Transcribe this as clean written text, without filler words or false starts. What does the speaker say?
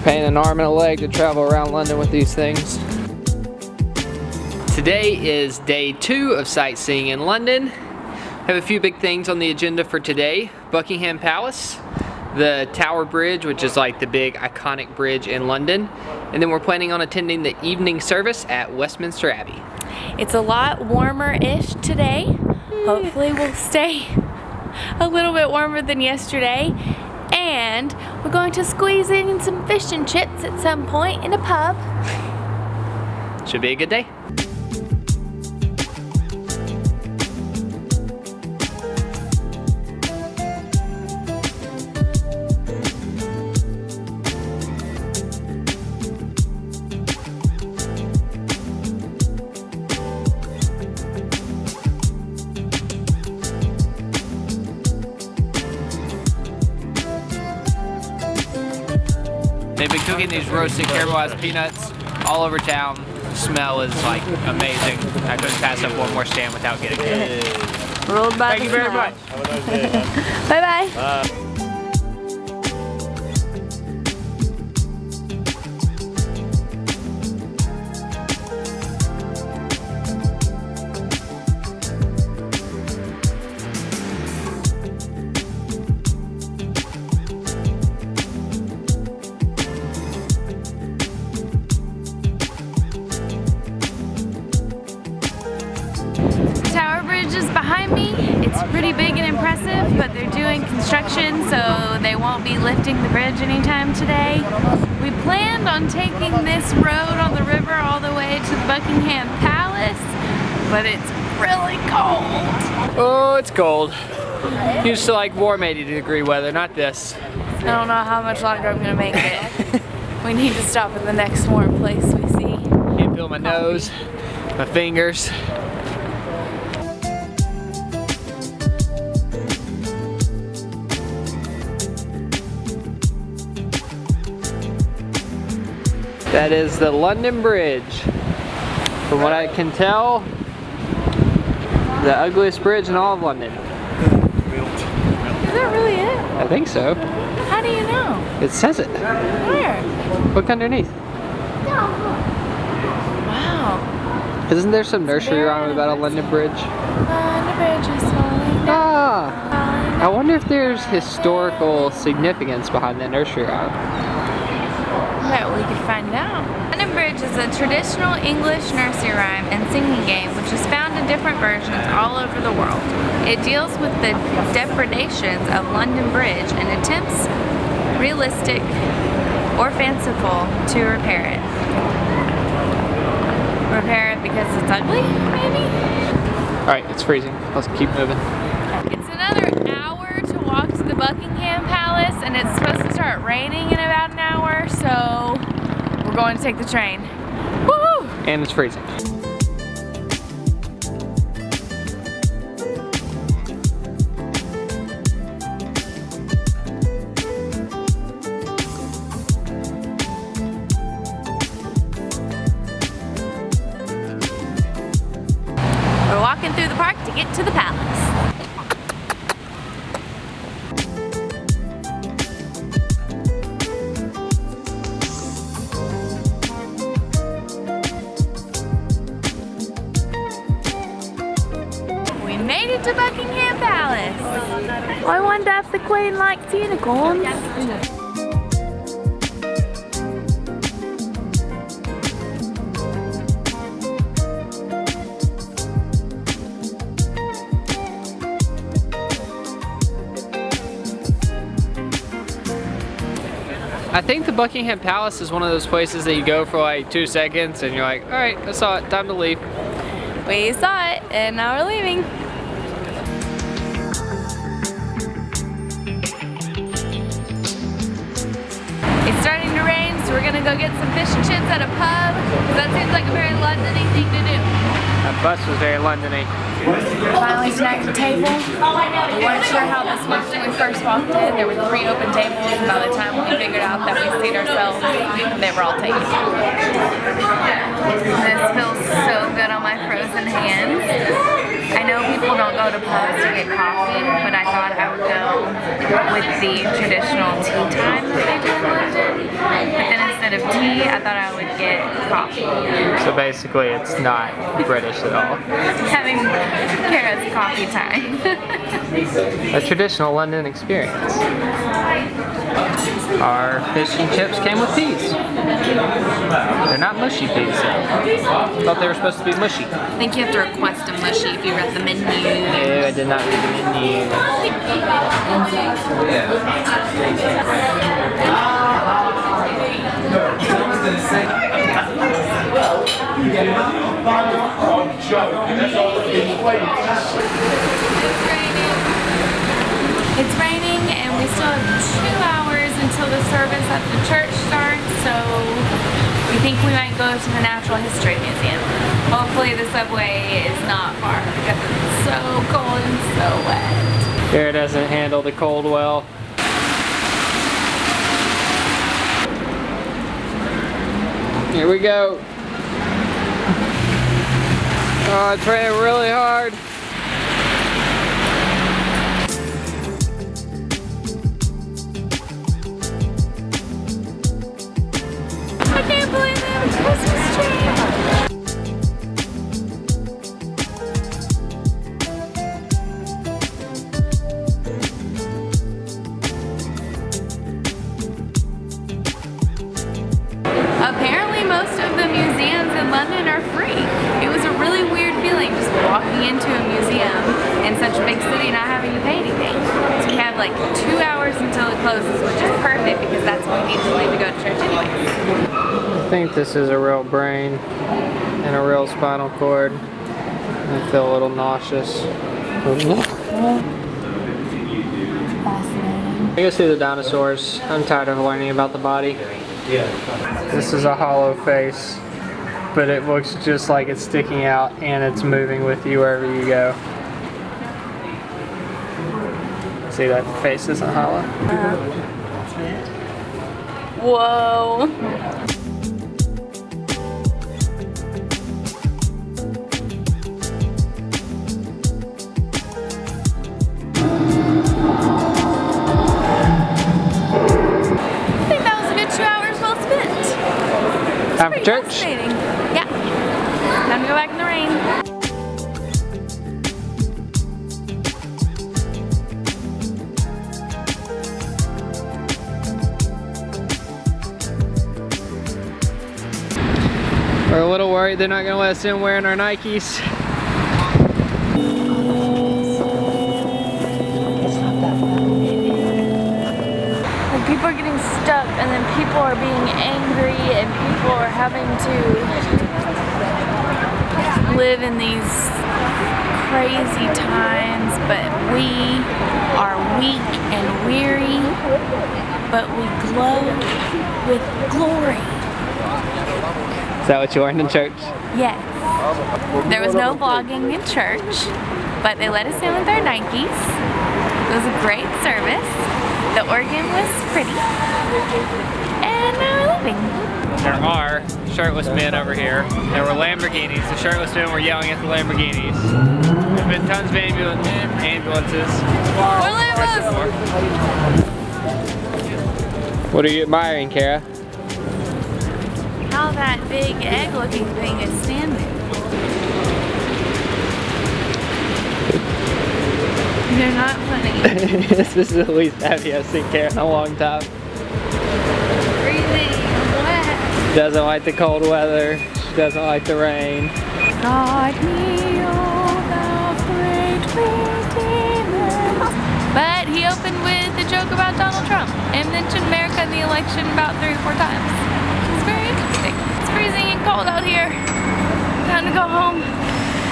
Paying an arm and a leg to travel around London with these things. Today is day 2 of sightseeing in London. I have a few big things on the agenda for today. Buckingham Palace, the Tower Bridge, which is like the big iconic bridge in London, and then we're planning on attending the evening service at Westminster Abbey. It's a lot warmer-ish today. Hopefully we'll stay a little bit warmer than yesterday. And we're going to squeeze in some fish and chips at some point in a pub. Should be a good day. They've been cooking these roasted caramelized peanuts all over town. The smell is like amazing. I couldn't pass up one more stand without getting it. Rolled by Thank you very much. Have a nice day. Bye-bye. Bye. Behind me. It's pretty big and impressive, but they're doing construction, so they won't be lifting the bridge anytime today. We planned on taking this road on the river all the way to the Buckingham Palace, but it's really cold. Oh, it's cold. Used to like warm 80-degree weather, not this. I don't know how much longer I'm gonna make it. We need to stop at the next warm place we see. Can't feel my nose, my fingers. That is the London Bridge. From what I can tell, the ugliest bridge in all of London. Is that really it? I think so. How do you know? It says it. Where? Look underneath. Wow. Isn't there some nursery rhyme about a London Bridge? The bridge is falling down. Ah! I wonder if there's historical significance behind that nursery rhyme. Bet we could find out. London Bridge is a traditional English nursery rhyme and singing game which is found in different versions all over the world. It deals with the depredations of London Bridge and attempts, realistic or fanciful, to repair it. Repair it because it's ugly, maybe? Alright, it's freezing. Let's keep moving. It's another hour to walk to the Buckingham Palace, and it's supposed to start raining in about an hour, so we're going to take the train. Woo! And it's freezing. We're walking through the park to get to the palace. We made it to Buckingham Palace. I wonder if the Queen likes unicorns. I think the Buckingham Palace is one of those places that you go for like 2 seconds and you're like, alright, I saw it, time to leave. We saw it, and now we're leaving. It's starting to rain, so we're gonna go get some fish and chips at a pub, because that seems like a very London-y thing to do. That bus was very London-y. Finally snagged a table. We weren't sure how this worked when we first walked in. There were 3 open tables, and by the time we figured out that we seat ourselves, they were all taken. This feels so good on my frozen hands. I know people don't go to pubs to get coffee, but I thought I would go with the traditional tea time that they do in London. But then instead of tea, I thought I would get coffee. So basically it's not British at all. Having Kara's coffee time. A traditional London experience. Our fish and chips came with peas. They're not mushy peas though. Thought they were supposed to be mushy. I think you have to request a mushy if you read the menu. Ew, I did not read the menu. It's raining and we still have 2 hours until the service at the church starts, so we think we might go to the Natural History Museum. Hopefully the subway is not far because it's so cold and so wet. Kara doesn't handle the cold well. Here we go. Oh, it's raining really hard. I can't believe they have a Christmas tree. Apparently most of the museums in London are free. It was a really weird feeling just walking into a museum in such a big city not having to pay anything. So we have like 2 hours until it closes, which is perfect because that's when we need to leave to go to church anyways. I think this is a real brain and a real spinal cord. I feel a little nauseous. I go see the dinosaurs. I'm tired of learning about the body. This is a hollow face, but it looks just like it's sticking out and it's moving with you wherever you go. See, that face isn't hollow. Whoa. Time for church? Yeah. Time to go back in the rain. We're a little worried they're not going to let us in wearing our Nikes. People are getting stuck and then people are being angry and people are having to live in these crazy times, but we are weak and weary, but we glow with glory. Is that what you learned in church? Yes. There was no vlogging in church, but they let us in with our Nikes. It was a great service. The organ was pretty, and now we're leaving. There are shirtless men over here. There were Lamborghinis. The shirtless men were yelling at the Lamborghinis. There's been tons of ambulances. More Lambos! What are you admiring, Kara? How that big egg-looking thing is standing. They're not funny. This is the least happy I've seen Kara in a long time. Freezing wet. She doesn't like the cold weather. She doesn't like the rain. God heal thou great Redeemer. But he opened with a joke about Donald Trump and mentioned America in the election about 3 or 4 times. It's very interesting. It's freezing and cold out here. Time to go home.